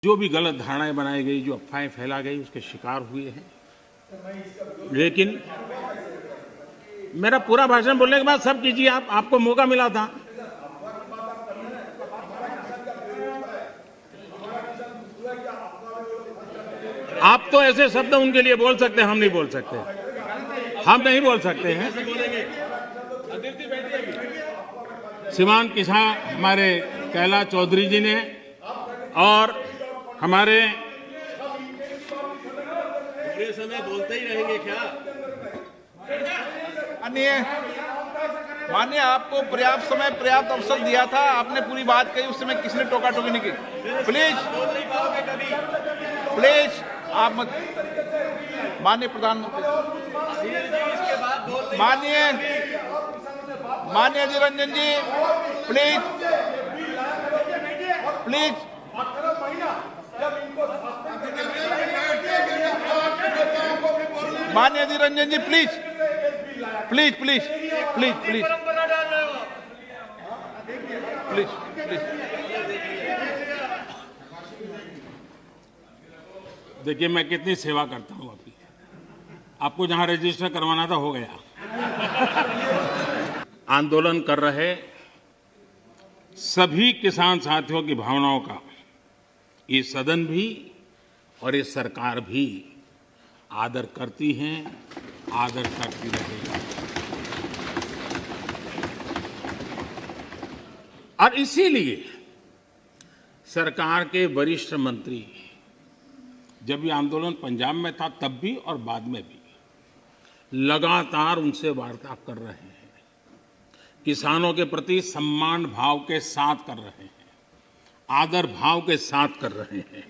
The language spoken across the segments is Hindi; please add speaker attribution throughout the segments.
Speaker 1: जो भी गलत धारणाएं बनाई गई, जो अफवाहें फैला गई, उसके शिकार हुए हैं। लेकिन मेरा पूरा भाषण बोलने के बाद सब कीजिए, आपको मौका मिला था। आप तो ऐसे शब्द उनके लिए बोल सकते हैं, हम नहीं बोल सकते, हम नहीं बोल सकते हैं। श्रीमान किसान हमारे कैलाश चौधरी जी ने और हमारे
Speaker 2: पूरे समय बोलते ही रहेंगे क्या?
Speaker 3: माननीय आपको पर्याप्त समय पर्याप्त अवसर दिया था, आपने पूरी बात कही, उस समय किसी ने टोका टोकी नहीं की। प्लीज आप मत। माननीय प्रधानमंत्री, माननीय अधीर रंजन जी, प्लीज प्लीज माननीय Adhir Ranjan ji, please please please please please please please.
Speaker 1: देखिए मैं कितनी सेवा करता हूं आपकी। आपको जहां रजिस्टर करवाना था हो गया। आंदोलन कर रहे सभी किसान साथियों की भावनाओं का ये सदन भी और ये सरकार भी आदर करती हैं, आदर करती रहेगी। और इसीलिए सरकार के वरिष्ठ मंत्री, जब ये आंदोलन पंजाब में था तब भी और बाद में भी, लगातार उनसे वार्ता कर रहे हैं, किसानों के प्रति सम्मान भाव के साथ कर रहे हैं, आदर भाव के साथ कर रहे हैं।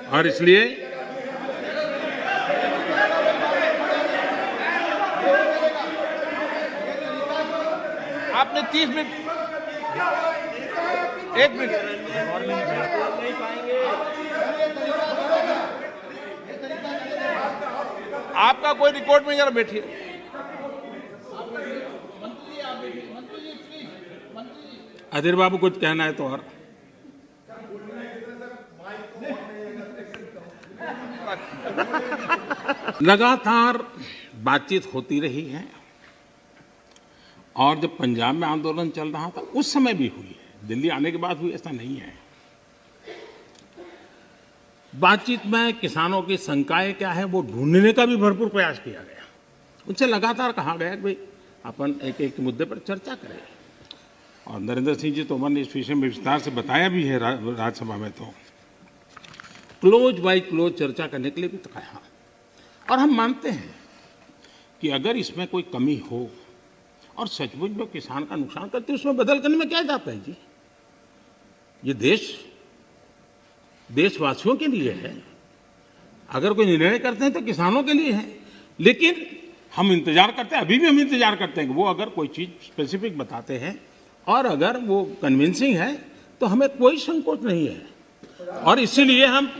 Speaker 1: और इसलिए
Speaker 3: आपने 30 मिनट, 1 मिनट, आपका कोई रिकॉर्ड में, जरा बैठिए।
Speaker 1: अधीर बाबू कुछ कहना है तो और लगातार बातचीत होती रही है। और जब पंजाब में आंदोलन चल रहा था उस समय भी हुई है, दिल्ली आने के बाद हुई ऐसा नहीं है। बातचीत में किसानों की शंकाएं क्या है वो ढूंढने का भी भरपूर प्रयास किया गया। उनसे लगातार कहा गया कि भाई अपन एक एक मुद्दे पर चर्चा करें। और नरेंद्र सिंह जी तोमर ने इस विषय में विस्तार से बताया भी है राज्यसभा में, तो क्लोज बाय क्लोज चर्चा करने के लिए भी तो कहा। और हम मानते हैं कि अगर इसमें कोई कमी हो और सचमुच में किसान का नुकसान करते हैं, उसमें बदल करने में क्या जाता है जी। ये देशवासियों के लिए है। अगर कोई निर्णय करते हैं तो किसानों के लिए है। लेकिन हम इंतजार करते हैं, अभी भी हम इंतजार करते हैं कि वो अगर कोई चीज स्पेसिफिक बताते हैं और अगर वो कन्विंसिंग है तो हमें कोई संकोच नहीं है। और इसलिए हम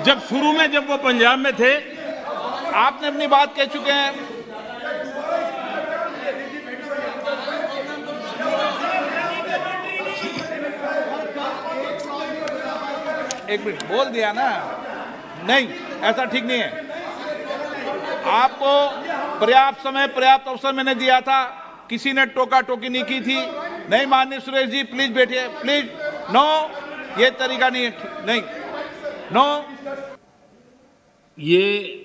Speaker 1: जब शुरू में जब वो पंजाब में थे,
Speaker 3: आपने अपनी बात कह चुके हैं। एक मिनट बोल दिया ना, नहीं ऐसा ठीक नहीं है। आपको पर्याप्त समय पर्याप्त अवसर मैंने दिया था, किसी ने टोका टोकी नहीं की थी। नहीं माननीय सुरेश जी, प्लीज बैठिए, प्लीज। नो, ये तरीका नहीं है, नहीं, नो।
Speaker 1: ये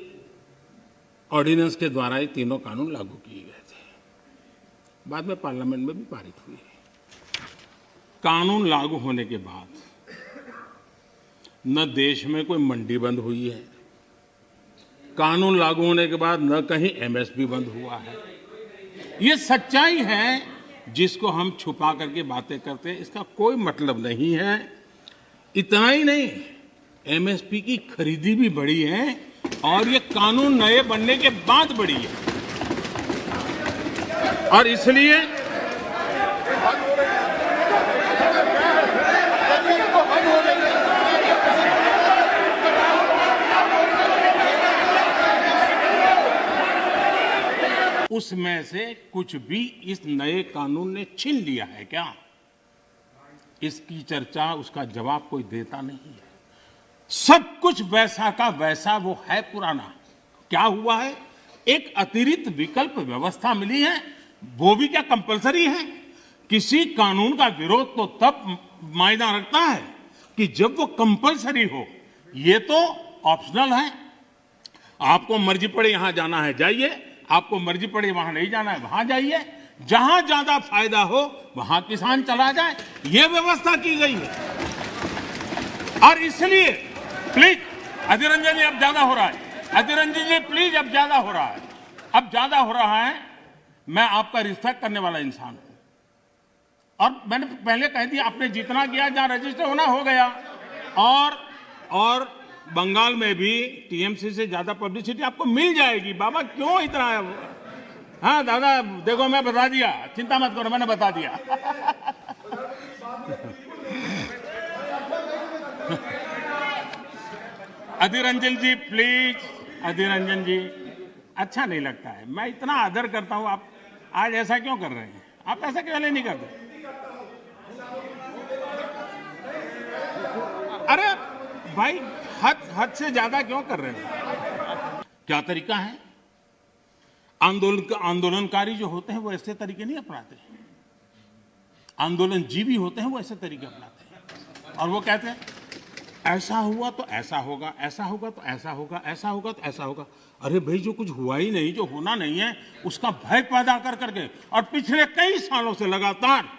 Speaker 1: ऑर्डिनेंस के द्वारा ये तीनों कानून लागू किए गए थे, बाद में पार्लियामेंट में भी पारित हुए। कानून लागू होने के बाद न देश में कोई मंडी बंद हुई है, कानून लागू होने के बाद न कहीं एमएसपी बंद हुआ है। ये सच्चाई है जिसको हम छुपा करके बातें करते हैं, इसका कोई मतलब नहीं है। इतना ही नहीं, एमएसपी की खरीदी भी बढ़ी है और ये कानून नए बनने के बाद बढ़ी है। और इसलिए उसमें से कुछ भी इस नए कानून ने छीन लिया है क्या? इसकी चर्चा, उसका जवाब कोई देता नहीं है। सब कुछ वैसा का वैसा वो है पुराना। क्या हुआ है? एक अतिरिक्त विकल्प व्यवस्था मिली है, वो भी क्या कंपलसरी है? किसी कानून का विरोध तो तब मायना रखता है कि जब वो कंपलसरी हो। ये तो ऑप्शनल है। आपको मर्जी पड़े यहां जाना है जाइए, आपको मर्जी पड़े वहां नहीं जाना है वहां जाइए, जहां ज्यादा फायदा हो वहां किसान चला जाए, ये व्यवस्था की गई है। और इसलिए प्लीज अधीर रंजन जी, अब ज्यादा हो रहा है। अधीर रंजन जी प्लीज, अब ज्यादा हो रहा है, अब ज्यादा हो रहा है। मैं आपका रिस्पेक्ट करने वाला इंसान हूं और मैंने पहले कह दिया, आपने जितना किया, जहां रजिस्टर होना हो गया। और बंगाल में भी टीएमसी से ज्यादा पब्लिसिटी आपको मिल जाएगी। बाबा क्यों इतना? हाँ दादा, देखो मैं बता दिया, चिंता मत करो, मैंने बता दिया। अधीर रंजन जी प्लीज, अधीर रंजन जी, अच्छा नहीं लगता है। मैं इतना आदर करता हूं, आप आज ऐसा क्यों कर रहे हैं? आप ऐसा क्यों नहीं करते? अरे भाई, हद से ज्यादा क्यों कर रहे हो? क्या तरीका है? आंदोलनकारी जो होते हैं वो ऐसे तरीके नहीं अपनाते। आंदोलनजीवी होते हैं वो ऐसे तरीके अपनाते हैं और वो कहते हैं ऐसा हुआ तो ऐसा होगा, ऐसा होगा तो ऐसा होगा, ऐसा होगा तो ऐसा होगा। अरे भाई, जो कुछ हुआ ही नहीं, जो होना नहीं है, उसका भय पैदा कर करके, और पिछले कई सालों से लगातार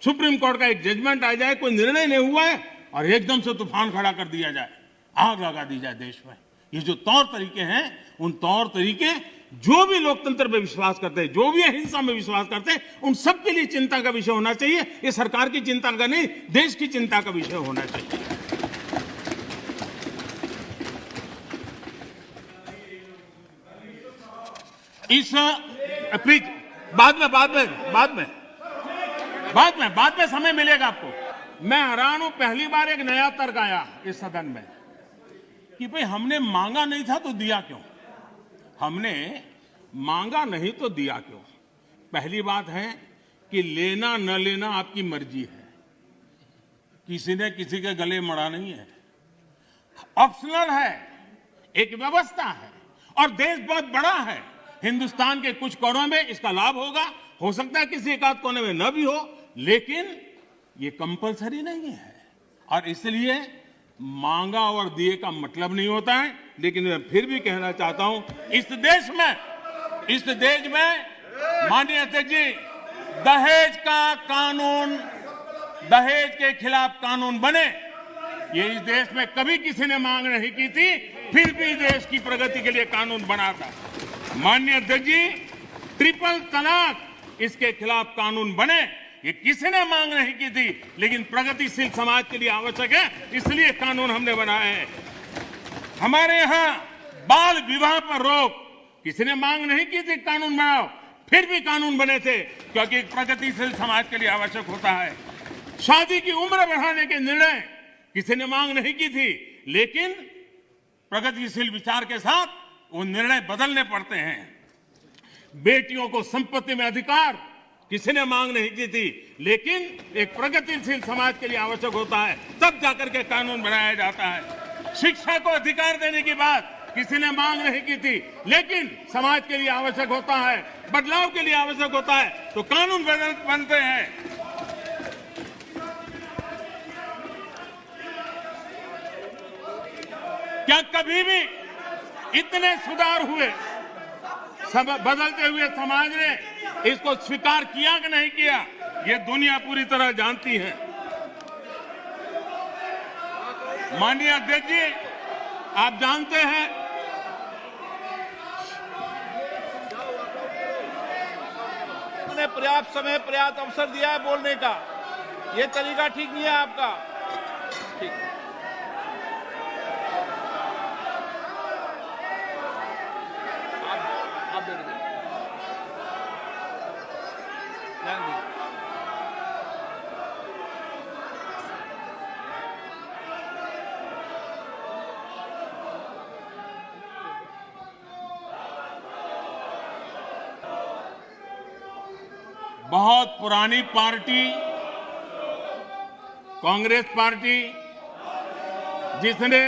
Speaker 1: सुप्रीम कोर्ट का एक जजमेंट आ जाए, कोई निर्णय नहीं हुआ है और एकदम से तूफान खड़ा कर दिया जाए, आग लगा दी जाए देश में। ये जो तौर तरीके हैं, उन तौर तरीके जो भी लोकतंत्र में विश्वास करते हैं, जो भी अहिंसा में विश्वास करते हैं, उन सबके लिए चिंता का विषय होना चाहिए। ये सरकार की चिंता का नहीं, देश की चिंता का विषय होना चाहिए। इस प्लीज बाद में समय मिलेगा आपको। मैं हैरान हूं, पहली बार एक नया तर्क आया इस सदन में कि भाई हमने मांगा नहीं था तो दिया क्यों? हमने मांगा नहीं तो दिया क्यों? पहली बात है कि लेना न लेना आपकी मर्जी है, किसी ने किसी के गले मड़ा नहीं है, ऑप्शनल है, एक व्यवस्था है और देश बहुत बड़ा है। हिंदुस्तान के कुछ कोनों में इसका लाभ होगा, हो सकता है किसी एक आध कोने में न भी हो, लेकिन ये कंपलसरी नहीं है। और इसलिए मांगा और दिए का मतलब नहीं होता है। लेकिन मैं फिर भी कहना चाहता हूं, इस देश में माननीय अध्यक्ष जी, दहेज का कानून, दहेज के खिलाफ कानून बने, ये इस देश में कभी किसी ने मांग नहीं की थी, फिर भी देश की प्रगति के लिए कानून बना था। माननीय अध्यक्ष जी, ट्रिपल तलाक, इसके खिलाफ कानून बने, ये किसी ने मांग नहीं की थी, लेकिन प्रगतिशील समाज के लिए आवश्यक है, इसलिए कानून हमने बनाया है। हमारे यहां बाल विवाह पर रोक, किसी ने मांग नहीं की थी कानून बनाओ, फिर भी कानून बने थे, क्योंकि प्रगतिशील समाज के लिए आवश्यक होता है। शादी की उम्र बढ़ाने के निर्णय किसी ने मांग नहीं की थी, लेकिन प्रगतिशील विचार के साथ वो निर्णय बदलने पड़ते हैं। बेटियों को संपत्ति में अधिकार किसी ने मांग नहीं की थी, लेकिन एक प्रगतिशील समाज के लिए आवश्यक होता है, तब जाकर के कानून बनाया जाता है। शिक्षा को अधिकार देने की बात किसी ने मांग नहीं की थी, लेकिन समाज के लिए आवश्यक होता है, बदलाव के लिए आवश्यक होता है, तो कानून बनते हैं। क्या कभी भी इतने सुधार हुए, बदलते हुए समाज ने इसको स्वीकार किया कि नहीं किया, ये दुनिया पूरी तरह जानती है। माननीय अध्यक्ष जी, आप जानते हैं
Speaker 3: ने पर्याप्त समय, पर्याप्त अवसर दिया है बोलने का, ये तरीका ठीक नहीं है आपका। ठीक, आप दे दीजिए। ध्यान दीजिए।
Speaker 1: बहुत पुरानी पार्टी कांग्रेस पार्टी, जिसने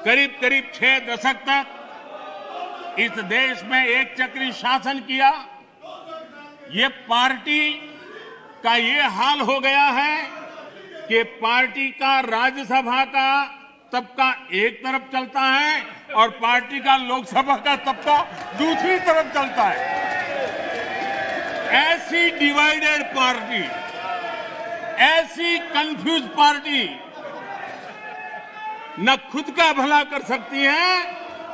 Speaker 1: करीब करीब 6 दशक तक इस देश में एक चक्री शासन किया, ये पार्टी का ये हाल हो गया है कि पार्टी का राज्यसभा का तबका एक तरफ चलता है और पार्टी का लोकसभा का तबका दूसरी तरफ चलता है। ऐसी डिवाइडेड पार्टी, ऐसी कंफ्यूज पार्टी न खुद का भला कर सकती है,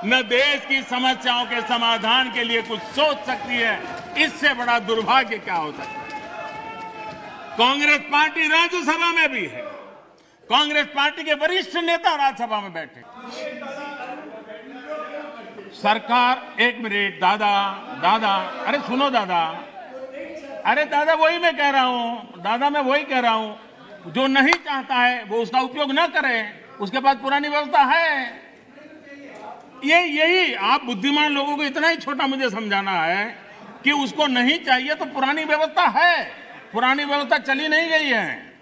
Speaker 1: न देश की समस्याओं के समाधान के लिए कुछ सोच सकती है। इससे बड़ा दुर्भाग्य क्या हो सकता है? कांग्रेस पार्टी राज्यसभा में भी है, कांग्रेस पार्टी के वरिष्ठ नेता राज्यसभा में बैठे। सरकार, एक मिनट दादा, अरे सुनो दादा, अरे दादा वही मैं कह रहा हूं, दादा मैं वही कह रहा हूं, जो नहीं चाहता है वो उसका उपयोग न करे, उसके पास पुरानी व्यवस्था है। यही आप बुद्धिमान लोगों को इतना ही छोटा मुझे समझाना है कि उसको नहीं चाहिए तो पुरानी व्यवस्था है, पुरानी व्यवस्था चली नहीं गई है।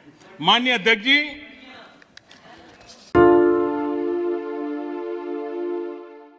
Speaker 1: माननीय अध्यक्ष जी,